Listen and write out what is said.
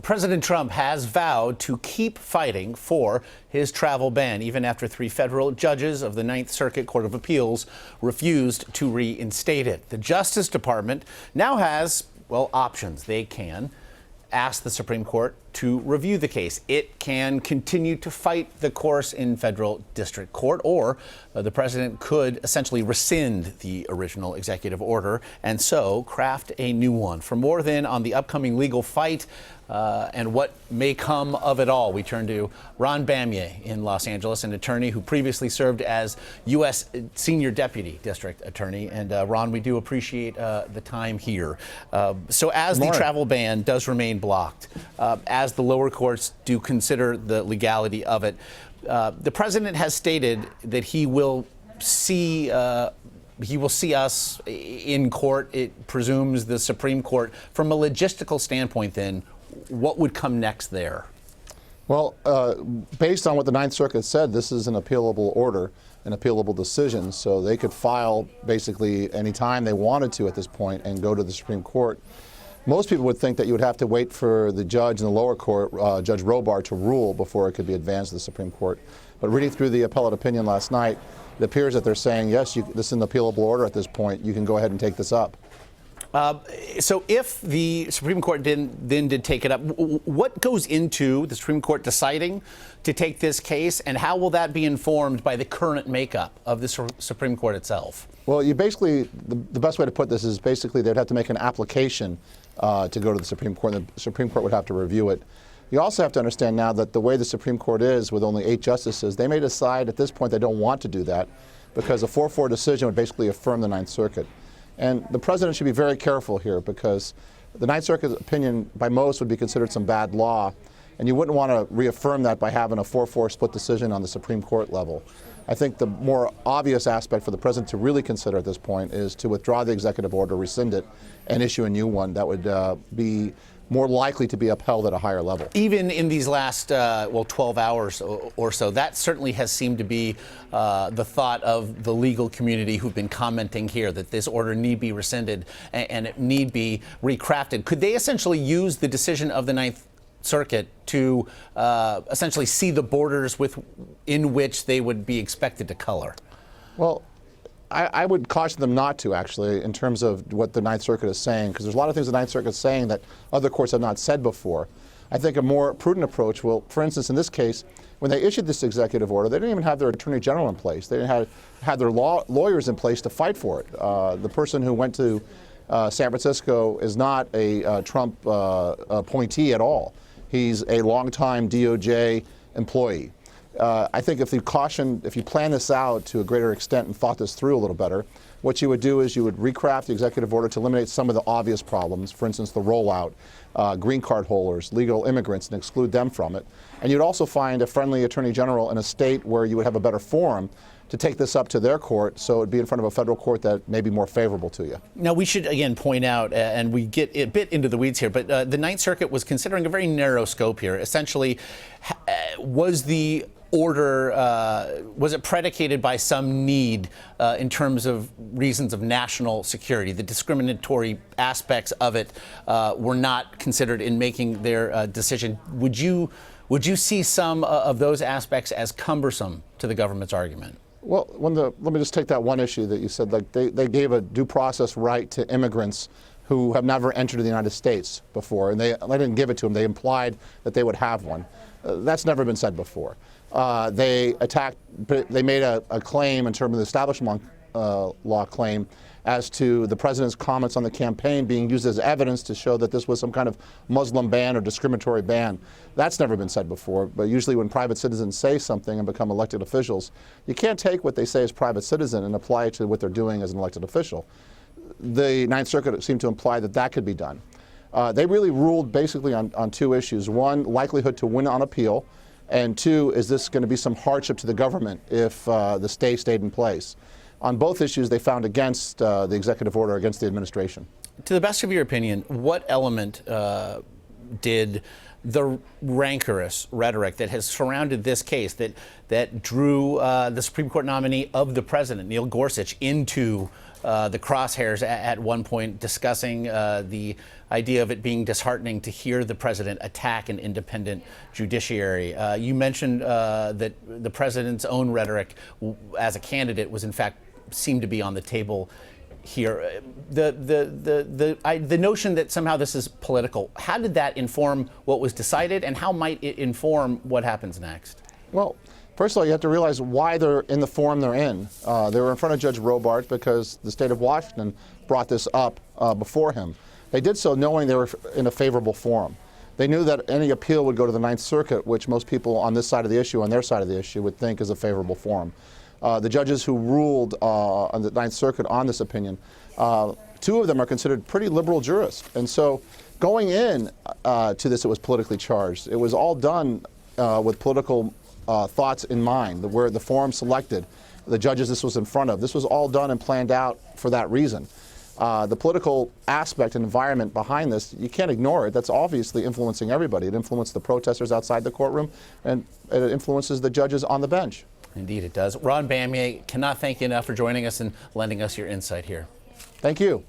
President Trump has vowed to keep fighting for his travel ban, even after 3 federal judges of the Ninth Circuit Court of Appeals refused to reinstate it. The Justice Department now has, well, options. They can ask the Supreme Court to review the case. It can continue to fight the course in federal district court, or the president could essentially rescind the original executive order and so craft a new one. For more then on the upcoming legal fight and what may come of it all, we turn to Ron Bamieh in Los Angeles, an attorney who previously served as U.S. Senior Deputy District Attorney. And Ron, we do appreciate the time here. So as the travel ban does remain blocked, as the lower courts do consider the legality of it, the president has stated that he will see us in court. It presumes the Supreme Court. From a logistical standpoint, then, what would come next there? Well, based on what the Ninth Circuit said, this is an appealable order, an appealable decision, so they could file basically any time they wanted to at this point and go to the Supreme Court. Most people would think that you would have to wait for the judge in the lower court, Judge Robar, to rule before it could be advanced to the Supreme Court. But reading through the appellate opinion last night, it appears that they're saying, yes, this is an appealable order at this point. You can go ahead and take this up. So if the Supreme Court then did take it up, what goes into the Supreme Court deciding to take this case, and how will that be informed by the current makeup of the Supreme Court itself? Well, you basically, the best way to put this is basically they'd have to make an application to go to the Supreme Court, and the Supreme Court would have to review it. You also have to understand now that the way the Supreme Court is, with only 8 justices, they may decide at this point they don't want to do that, because a 4-4 decision would basically affirm the Ninth Circuit. And the president should be very careful here, because the Ninth Circuit's opinion by most would be considered some bad law, and you wouldn't want to reaffirm that by having a 4-4 split decision on the Supreme Court level. I think the more obvious aspect for the president to really consider at this point is to withdraw the executive order, rescind it, and issue a new one that would be more likely to be upheld at a higher level. Even in these last, 12 hours or so, that certainly has seemed to be the thought of the legal community who've been commenting here, that this order need be rescinded and it need be recrafted. Could they essentially use the decision of the Ninth Circuit to essentially see the borders in which they would be expected to color? Well, I would caution them not to, actually, in terms of what the Ninth Circuit is saying, because there's a lot of things the Ninth Circuit is saying that other courts have not said before. I think a more prudent approach will, for instance, in this case, when they issued this executive order, they didn't even have their attorney general in place. They didn't have their lawyers in place to fight for it. The person who went to San Francisco is not a Trump appointee at all. He's a longtime DOJ employee. I think if you plan this out to a greater extent and thought this through a little better, what you would do is you would recraft the executive order to eliminate some of the obvious problems, for instance, the rollout, green card holders, legal immigrants, and exclude them from it. And you'd also find a friendly attorney general in a state where you would have a better forum to take this up to their court, so it'd be in front of a federal court that may be more favorable to you. Now, we should again point out, and we get a bit into the weeds here, but the Ninth Circuit was considering a very narrow scope here. Essentially, was the order, was it predicated by some need in terms of reasons of national security? The discriminatory aspects of it were not considered in making their decision. Would you see some of those aspects as cumbersome to the government's argument? Well, let me just take that one issue that you said, like they gave a due process right to immigrants who have never entered the United States before, and they didn't give it to them. They implied that they would have one. That's never been said before. They made a claim in terms of the establishment law claim as to the president's comments on the campaign being used as evidence to show that this was some kind of Muslim ban or discriminatory ban. That's never been said before, but usually when private citizens say something and become elected officials, you can't take what they say as private citizen and apply it to what they're doing as an elected official. The Ninth Circuit seemed to imply that that could be done. They really ruled basically on 2 issues. 1, likelihood to win on appeal, and 2, is this going to be some hardship to the government if the stay stayed in place? On both issues, they found against the executive order, against the administration. To the best of your opinion, what element did the rancorous rhetoric that has surrounded this case, that drew the Supreme Court nominee of the president, Neil Gorsuch, into the crosshairs at one point, discussing the idea of it being disheartening to hear the president attack an independent judiciary. You mentioned that the president's own rhetoric as a candidate was, in fact, seemed to be on the table here. The notion that somehow this is political, how did that inform what was decided, and how might it inform what happens next? Well, first of all, you have to realize why they're in the forum they're in. They were in front of Judge Robart because the state of Washington brought this up before him. They did so knowing they were in a favorable forum. They knew that any appeal would go to the Ninth Circuit, which most people on this side of the issue, on their side of the issue, would think is a favorable forum. The judges who ruled on the Ninth Circuit on this opinion, two of them are considered pretty liberal jurists. And so going in to this, it was politically charged. It was all done with political thoughts in mind, where the forum selected, the judges this was in front of. This was all done and planned out for that reason. The political aspect and environment behind this, you can't ignore it. That's obviously influencing everybody. It influenced the protesters outside the courtroom, and it influences the judges on the bench. Indeed it does. Ron Bamieh, cannot thank you enough for joining us and lending us your insight here. Thank you.